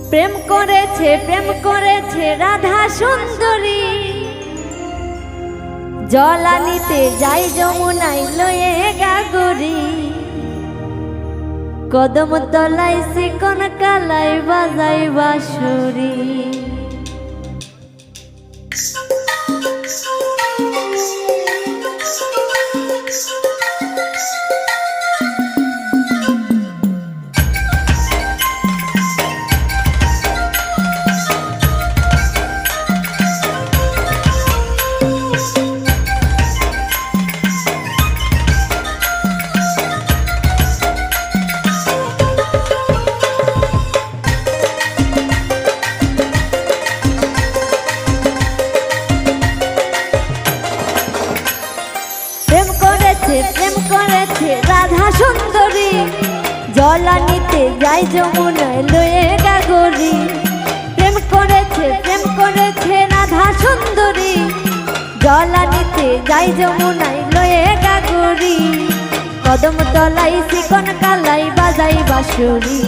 প্রেম করেছে রাধা সুন্দরী, জল আনিতে যাই যমুনায় লয়ে গাগরি। কদম তলায় চিকন কালাই বাজাই বাঁশুরি। প্রেম করেছে রাধা সুন্দরী, জল আনিতে যাই যমুনায় লয়ে গাগরি। প্রেম করেছে রাধা সুন্দরী, জল আনিতে যাই যমুনায় লয়ে গাগরি। কদম তলাই চিকন কালাই বাজাই বাঁশুরি,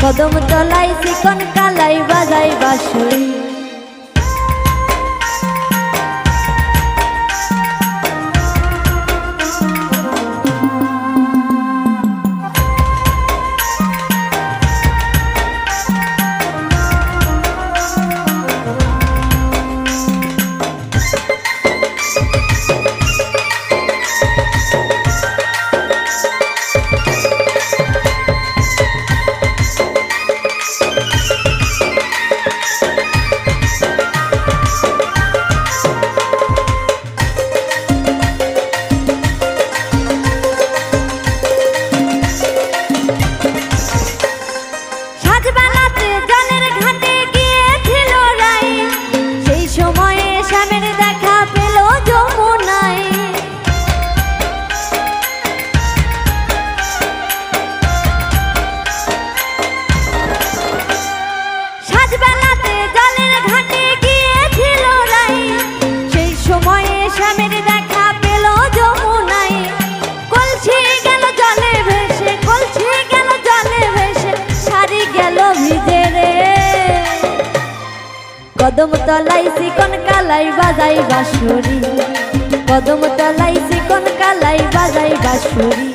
কদম তলাই চিকন কালাই বাজাই বাঁশুরি। কদম তলাই চিকন কালাই বাজাই বাঁশুরি, কদম তলাই চিকন কালাই বাজাই বাঁশুরি।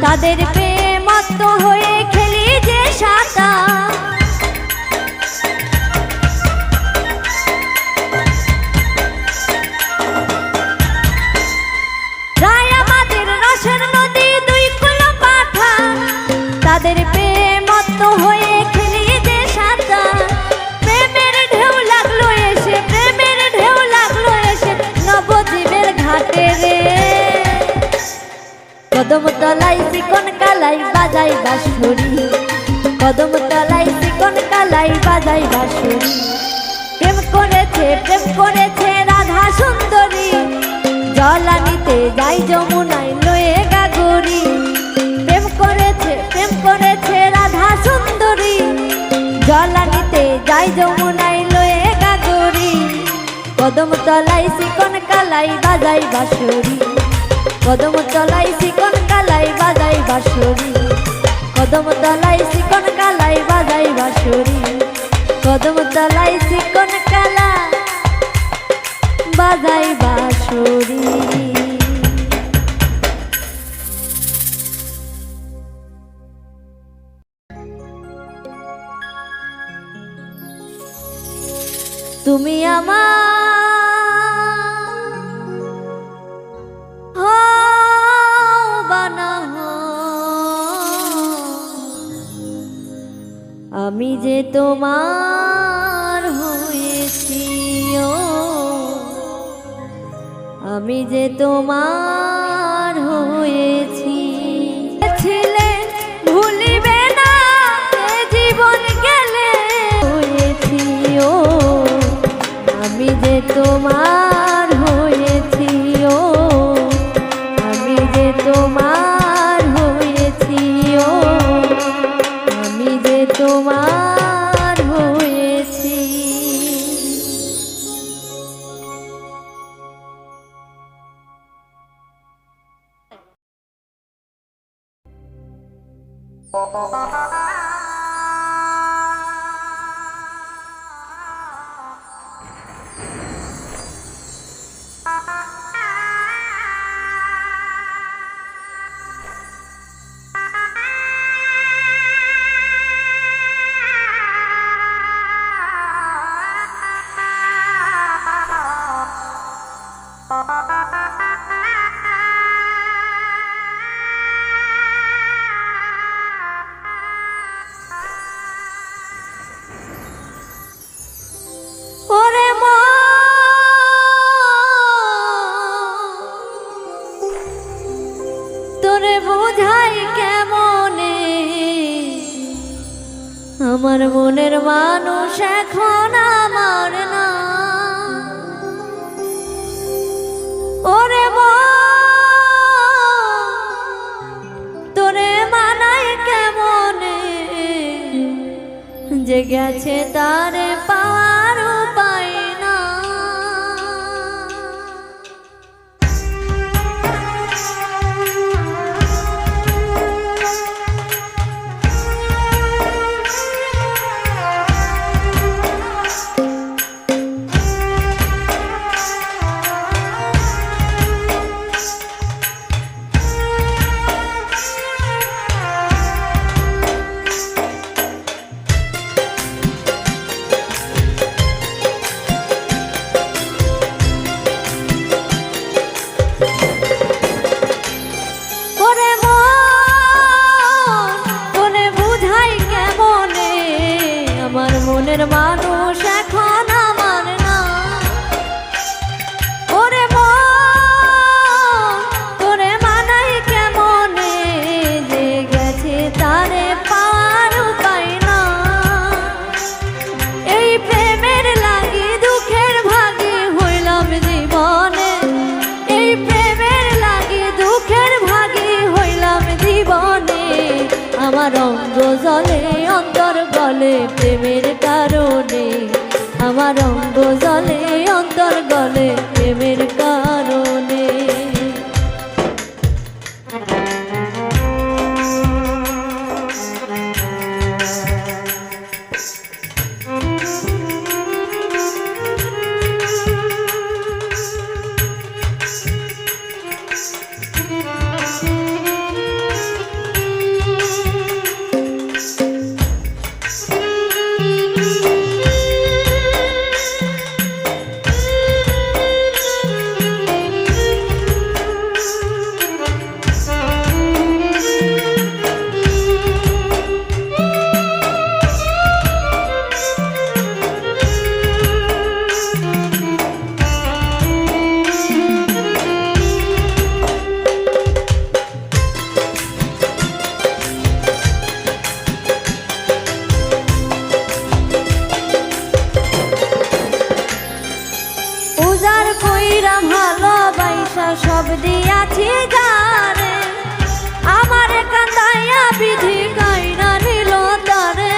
তাদের প্রেমত্ত হয়ে খেলি যে সাঁতার, রায় আমাদের রসের নদী দুই কুলো পাঠান। তাদের প্রেমত্ত হয়ে খেলি যে সাঁতার। প্রেমের ঢেউ লাগলো এসে, প্রেমের ঢেউ লাগলো এসে নবদ্বীপের ঘাটে রে। কদম তলাই চিকন কালাই বাজাই বাঁশুরি, কদম তলাই চিকন কালাই বাজাই বাঁশুরি। প্রেম করেছে রাধা সুন্দরী, জল আনিতে যাই যমুনায় লয়ে গাগরি। প্রেম করেছে রাধা সুন্দরী, জল আনিতে যাই যমুনায় লয়ে গাগরি। কদম তলাই চিকন কালাই বাজাই বাঁশুরি, কদম তলাই চিকন কালাই বাজাই বাঁশুরি, কদম তলাই চিকন কালাই বাজাই বাঁশুরি, কদম তলাই চিকন কালা বাজাই বাঁশুরি। তুমি আমার বানা আমি যে তোমার হয়েছি, আমি যে তোমার হয়েছি। ছিলে ভুলিবে না এ জীবন গেলে হয়েছি, আমি যে তোমার হয়েছি, আমি যে তোমার হয়েছি, আমি যে তোমার হয়েছি। তোরে বোঝাই কেমনে আমার মনের মানুষ এখন আমার না। ওরে তোরে মানাই কেমনে যে গেছে তারে পাওয়ার উপায় না। মনের মানুষ এখন আমার না। ওরে তোরে মানাই কেমনে যে গেছে তারে পাওয়ার উপায় না। এই প্রেমের লাগি দুঃখের ভাগী হইলাম জীবনে, এই প্রেমের লাগি দুঃখের ভাগী হইলাম জীবনে। আমার অঙ্গ জলে অন্তর গলে প্রেমের কারণে, আমার অঙ্গ জলে অন্তর গলে প্রেমের কারণে। ভালোবাসা সব দিয়াছি জানে, আমার কান্দাইয়া বিধি গাইনা নিল তারে।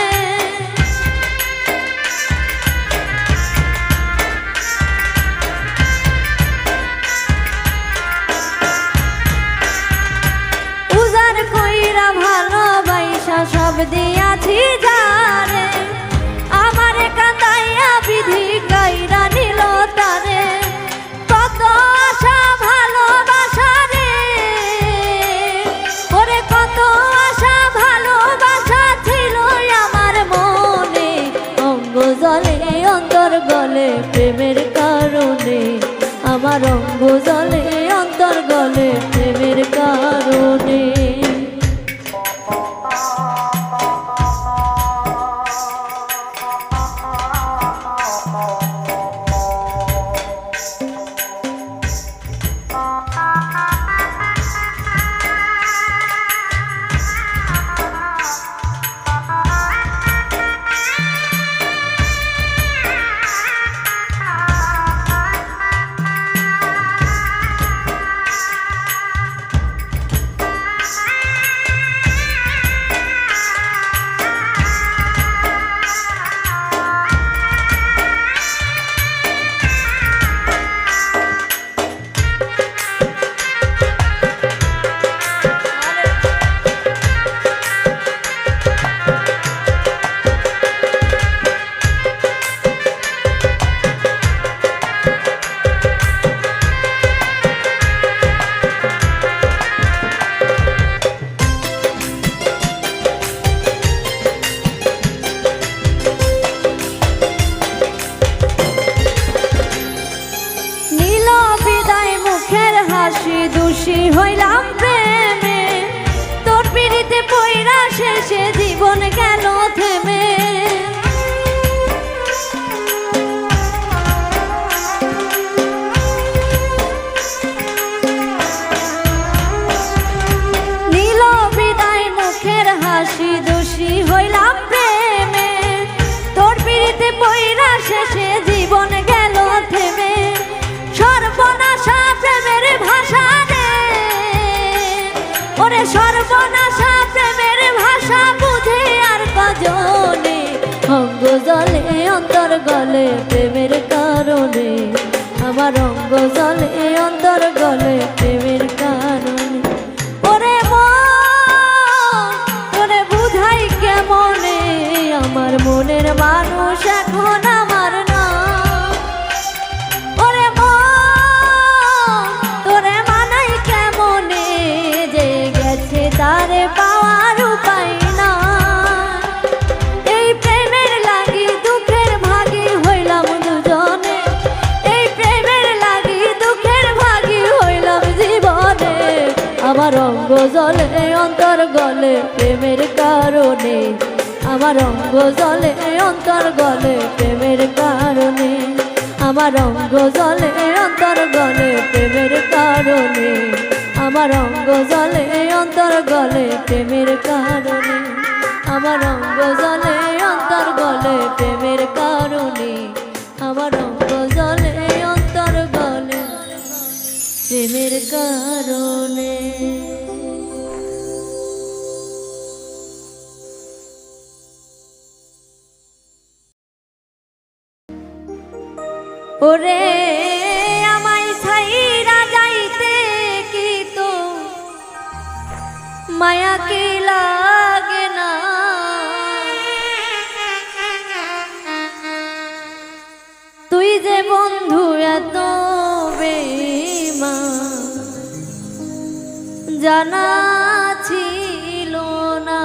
উজার কইরা ভালোবাসা সব দিয়াছি জানে, আমার কান্দাইয়া বিধি গাইনা নিল তারে। কত আশা ভালোবাসা রে, ওরে কত আশা ভালোবাসা ছিল আমার মনে। অঙ্গ জলে অন্তর গলে প্রেমের কারণে আমার অঙ্গ জলে অন্তর গলে প্রেমের কারণে। দোষী হইলাম প্রেমে তোর পিড়িতে পইরা শেষে জীবন গেল থেমে। নীল বিদায় মুখের হাসি দোষী হইলাম প্রেমে তোর পিড়িতে পইরা শেষে জীবন গেল থেমে। সর্বনাশা প্রেমের ভাষা রে ওরে সর্বনাশা প্রেমের ভাষা বুঝে আর কজনে অঙ্গ জলে অন্তর গলে প্রেমের কারণে আমার অঙ্গ জলে অন্তর গলে প্রেমের কারণে। ওরে ওরে বুঝাই কেমনে আমার মনের মানুষ এখন আমার না। তারে পাওয়ার উপায় না এই প্রেমের লাগি দুঃখের ভাগী হইলাম দুজনে। এই প্রেমের লাগি দুঃখের ভাগী হইলাম জীবনে আমার অঙ্গ জলে অন্তর গলে প্রেমের কারণে আমার অঙ্গ জলে অন্তর গলে প্রেমের কারণে আমার অঙ্গ জলে অন্তর গলে প্রেমের কারণে আমার অঙ্গ জলে অন্তর গলে প্রেমের কারণে আমার অঙ্গ জলে অন্তর গলে প্রেমের কারণে আমার অঙ্গ জলে অন্তর গলে প্রেমের কারণে। ওরে আমায় ছাইরা যাইতে কি তো মায়া কি লাগে না। তুই যে বন্ধু এত বেঈমান জানা ছিল না।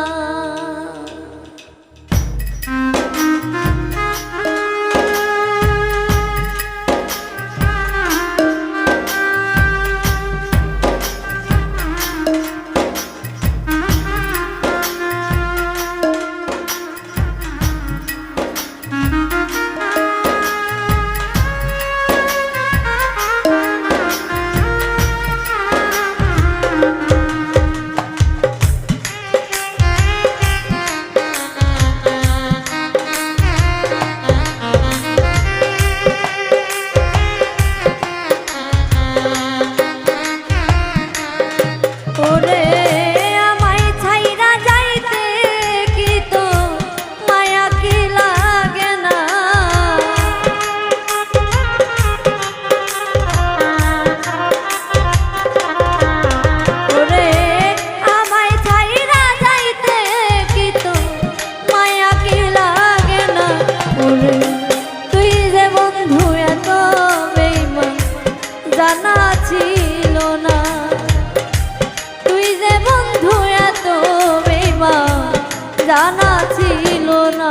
জানা ছিল না।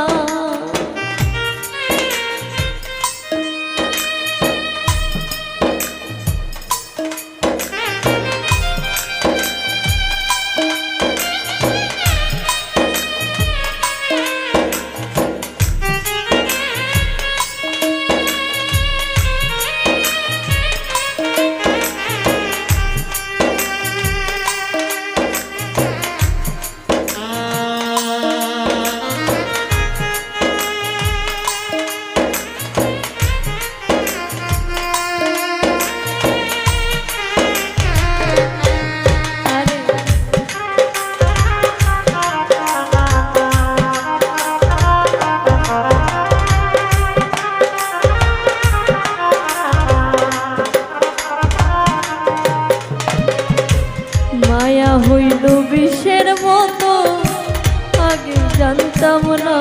করিতাম না,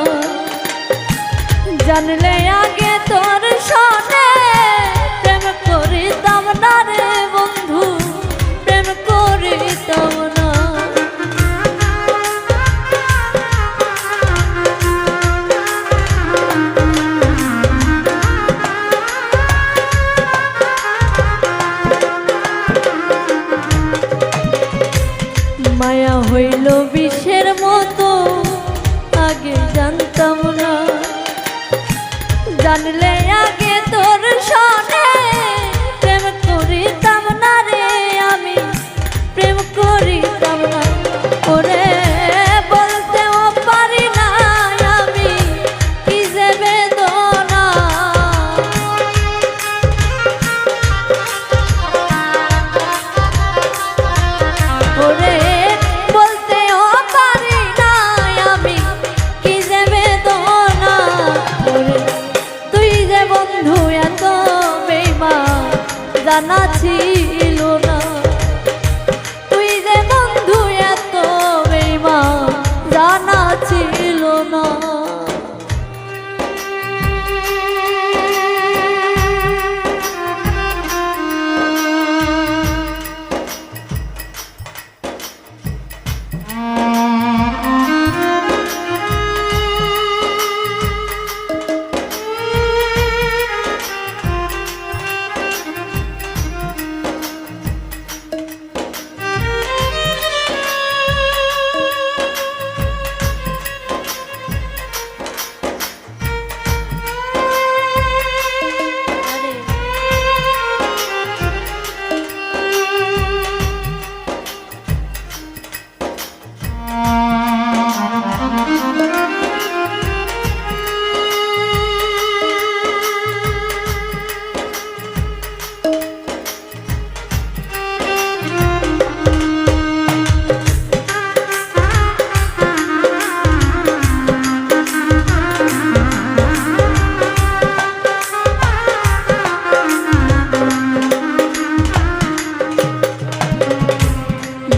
জানলে আগে তোর সনে প্রেম করিতাম না রে বন্ধু, প্রেম করিতাম না। মায়া হইল বিষের মতো আগে জানতাম না, জানলে আগে তোর সনে প্রেম করিতাম না রে, আমি প্রেম করিতাম না। ওরে বলতেও পারি না আমি কি যে বেদনা, ওরে বলতেও পারি না আমি কি যে বেদনা। ওরে তুই যে বন্ধু এত বেঈমান জানা ছিল না, তুই যে বন্ধু এত বেঈমান জানা ছিল না।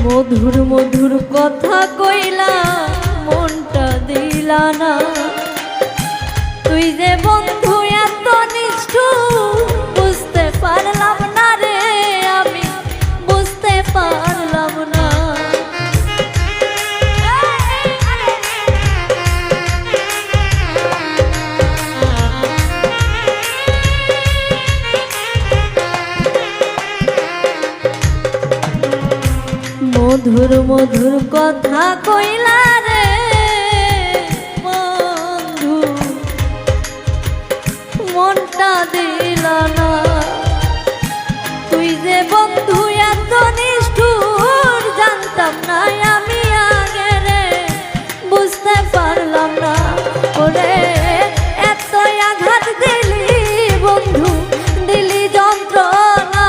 মধুর মধুর কথা কইলা মনটা দিলা না, তুই যে বন্ধু এত নিষ্ঠুর বুঝতে পারলাম না রে, আমি বুঝতে পারলাম না। মধুর মধুর কথা কইলা রে বন্ধু, মনটা দিলা না, তুই যে বন্ধু এত নিষ্ঠুর জানতাম না আমি আগে রে, বুঝতে পারলাম না। ওরে এত আঘাত দিলি বন্ধু, দিলি যন্ত্রণা,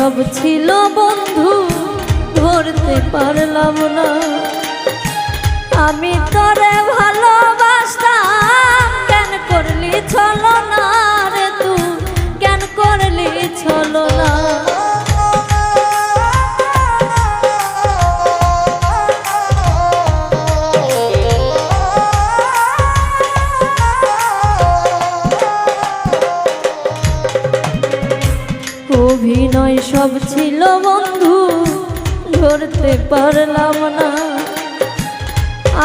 সব ছিল বন্ধু ধরতে পারলাম না আমি তোরে ভালোবাসতাম কেন করলি ছলনা রে তুই কেন করলি ছলনা অভিনয় সব ছিল বন্ধু ধরতে পারলাম না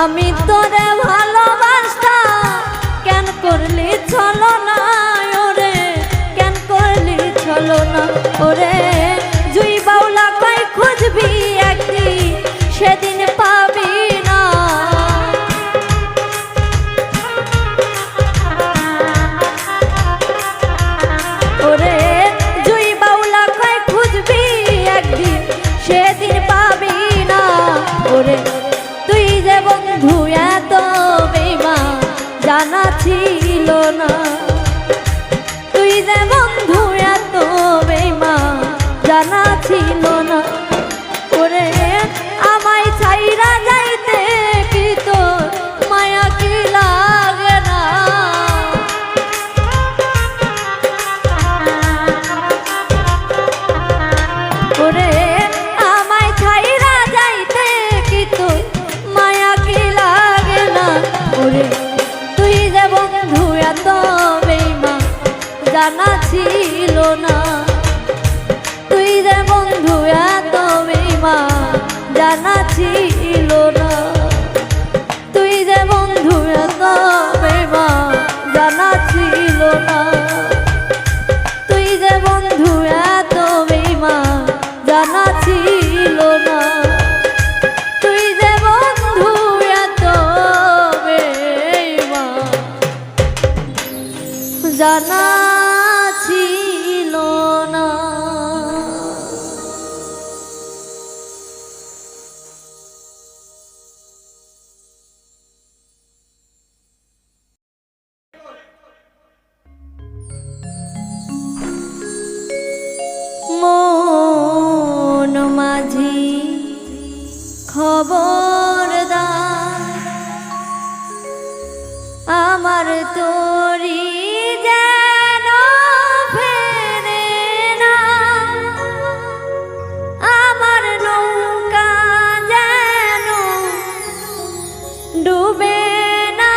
আমি তোরে ভালোবাসতাম কেন করলি ছলনা ওরে কেন করলি ছলনা ওরে জুই বাউলা কই খুঁজবি একদিন সেদিন পাবি না ওরে জুই বাউলা কই খুঁজবি একদিন সেদিন পাবি না ওরে তুই যে বন্ধু এত বেঈমান জানা ছিল না তুই যে বন্ধু এত বেঈমান জানা ছিল না ওরে আমায় ছাইরা যাইতে কি তোর মায়া কি লাগে না ওরে আমায় ছাইরা যাইতে কি তোর মায়া কি লাগে না ওরে তুই যে বন্ধু এত বেঈমান জানা ছিল না তুই যে বন্ধু এত বেঈমান জানা ছিল না তুই যে বন্ধু এত বেঈমান জানা ছিল না তুই যে বন্ধু এত বেঈমান জানা ছিল না তুই যে বন্ধু এত বেঈমান জানা ছিল না মন মাঝি খবরদার আমার তোরি যেন ফেরে না আমার নৌকা যেন ডুবে না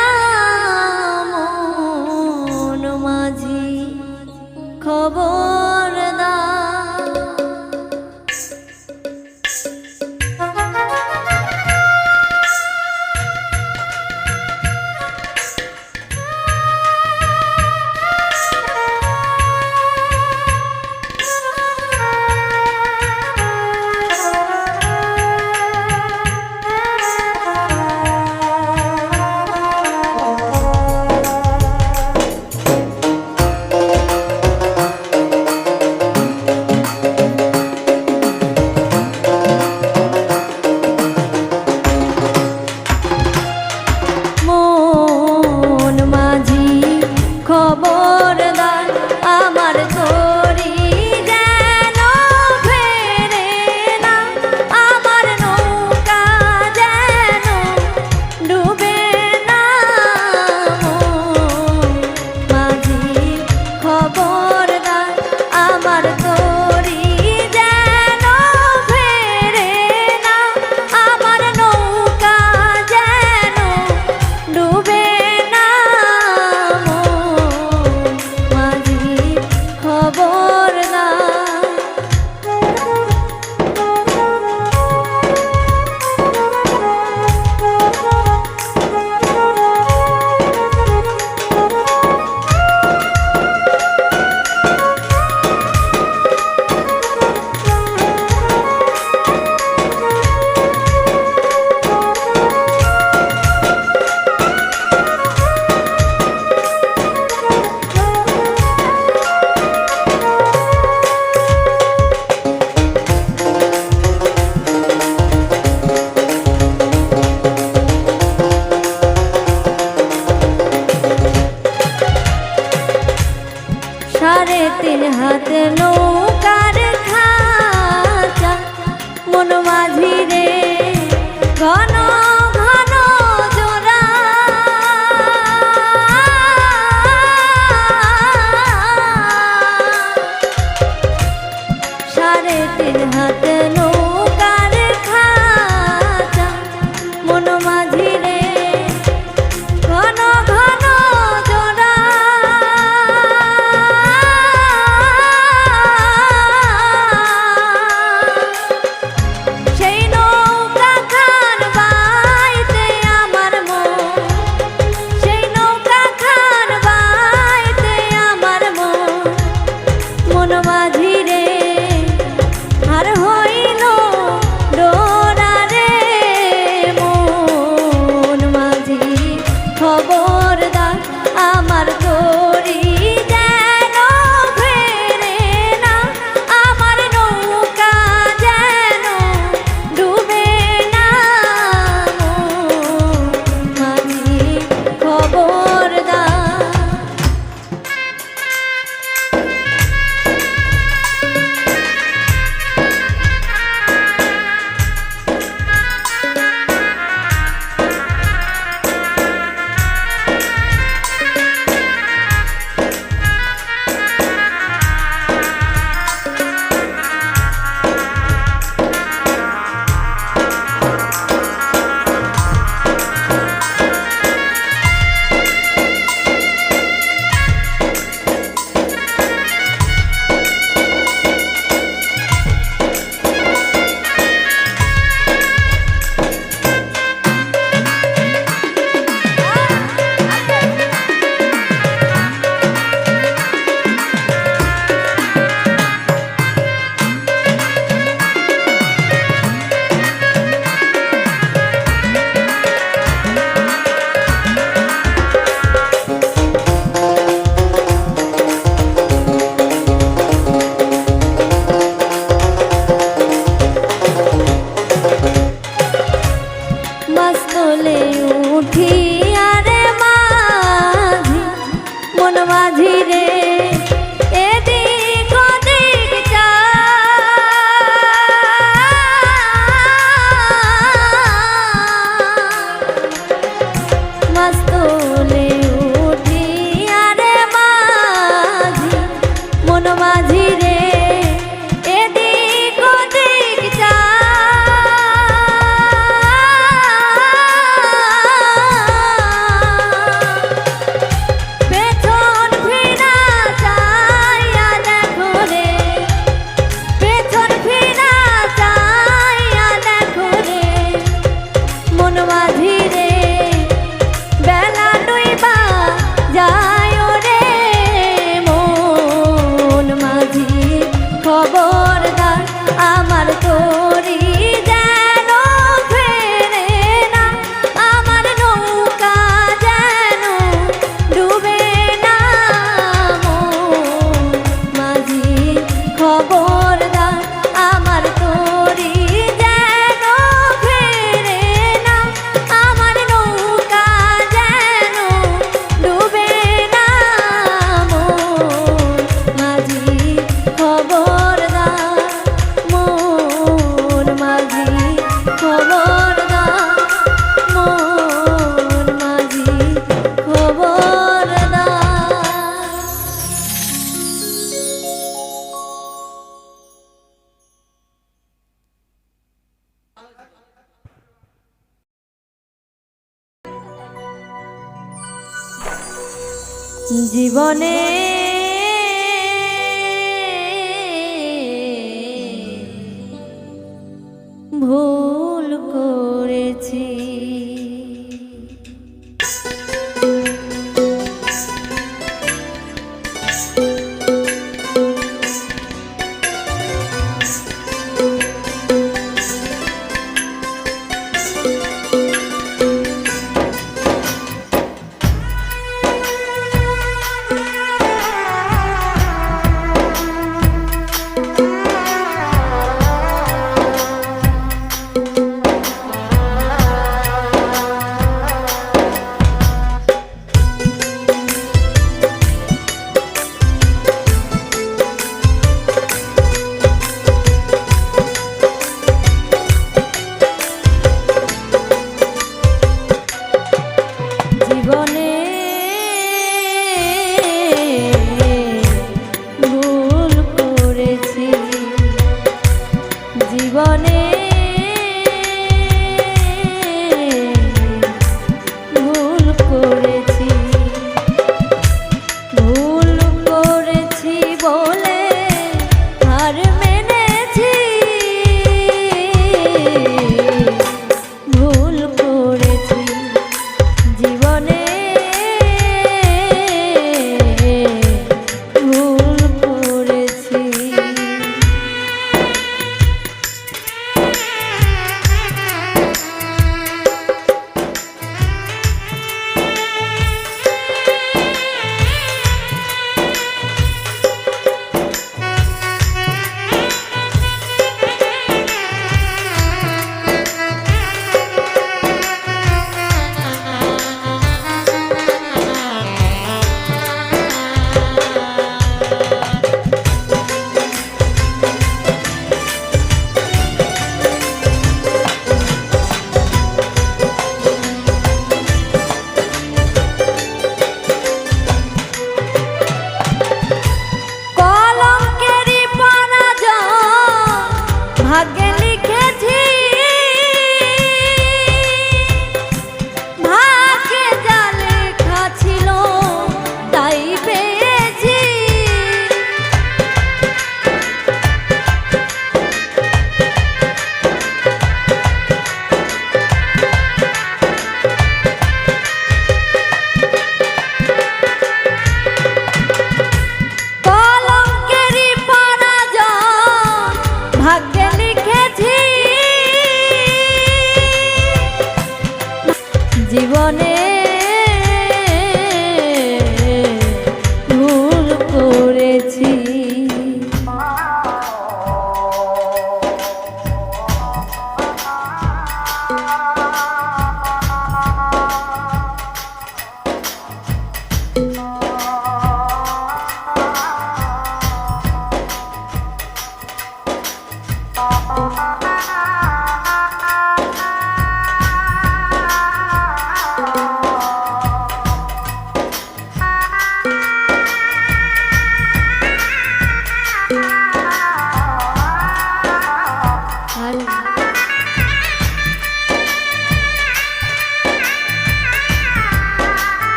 মন মাঝি খবরদার সাড়ে তিন হাত নৌকার খাল মন মাঝি রে ঘন ঘন জোড়া সাড়ে তিন হাত নৌকার খাঁচা মন মাঝি রে ঘন ঘন জোড়া সেই নৌকা খান বাইতে আমার মন সেই নৌকা খান বাইতে আমার মন মন মাঝি রে আর হইল ডোরা রে মন মাঝি খবরদার আমার তরি যেন ফেরে না আমার নৌকা যেন ডুবে না মন মাঝি খবরদার মাস্তলে উঠি আরে মাঝি মন মাঝি রে এদিক ওদিক চা মাস্তলে উঠি আরে মাঝি মন মাঝি রে এদিক ওদিক চা পেছন ফিরা চাইয়া দেখো রে পেছন ফিরা চাইয়া দেখো রে মন মাঝি রে বেলা ডুইবা যায় রে মন মাঝি খবরদার আমার তরি যেন ফেরে না আমার নৌকা যেন ডুবে না মন মাঝি খবরদার আমার তরি যেন ফেরে না আমার নৌকা যেন ডুবে না মন মাঝি খবরদার মন মাঝি খবরদার মন মাঝি খবরদার জীবনে ভুল করেছি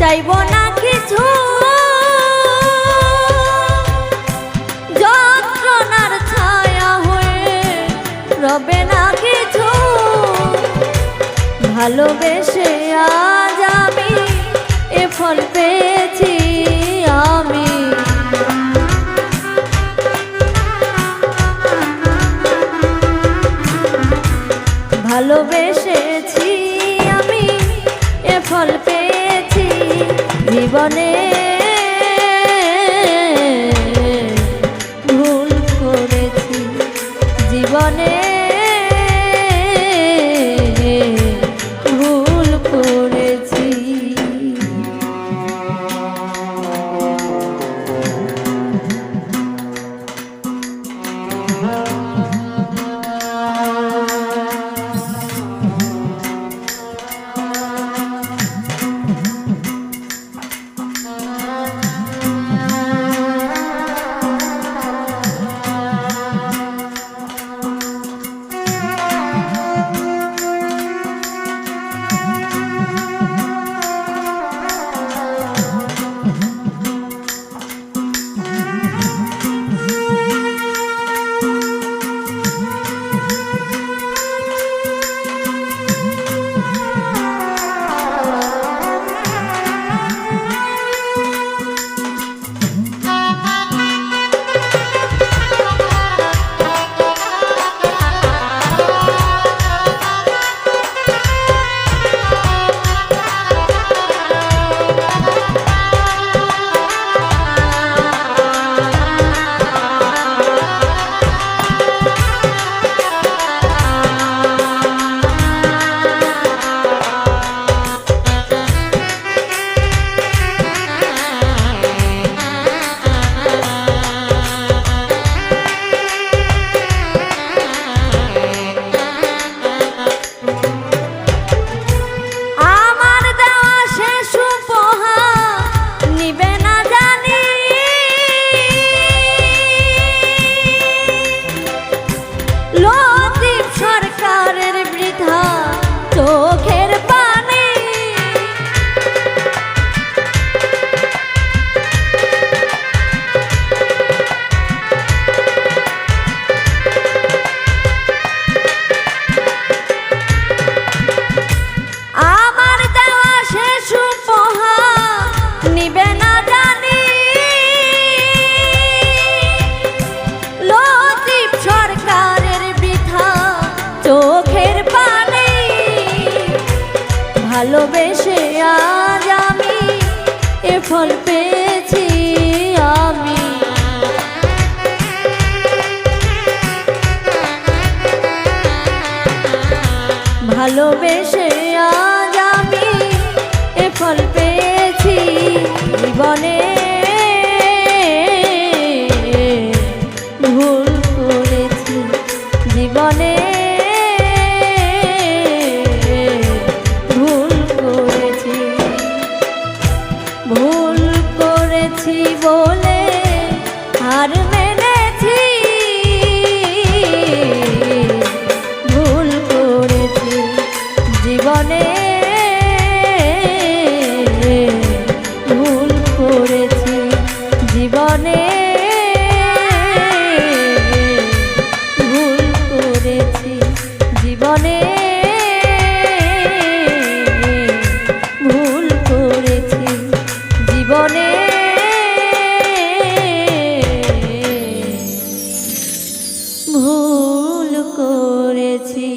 চাইব না কিছু, যন্ত্রণার ছায়া হয়ে রবে না কিছু। ভালোবেসে আজ আমি এ ফল পেয়েছি আমি। ভালোবেসেছি আমি এ ফল পেয়েছি জীবনে। ভুল করেছি জীবনে, ভুল করেছি। ভালোবেসে আজ আমি এ ফল পেয়েছি আমি। ভালোবেসে আজ আমি এ ফল পেয়েছি জীবনে। ভুল করেছি জীবনে, ভুল করেছি বলে হার মেনেছি। ভুল করেছি জীবনে, ভুল করেছি জীবনে, ভুল করেছি জীবনে, ভুল করেছি জীবনে, ভুল করেছি।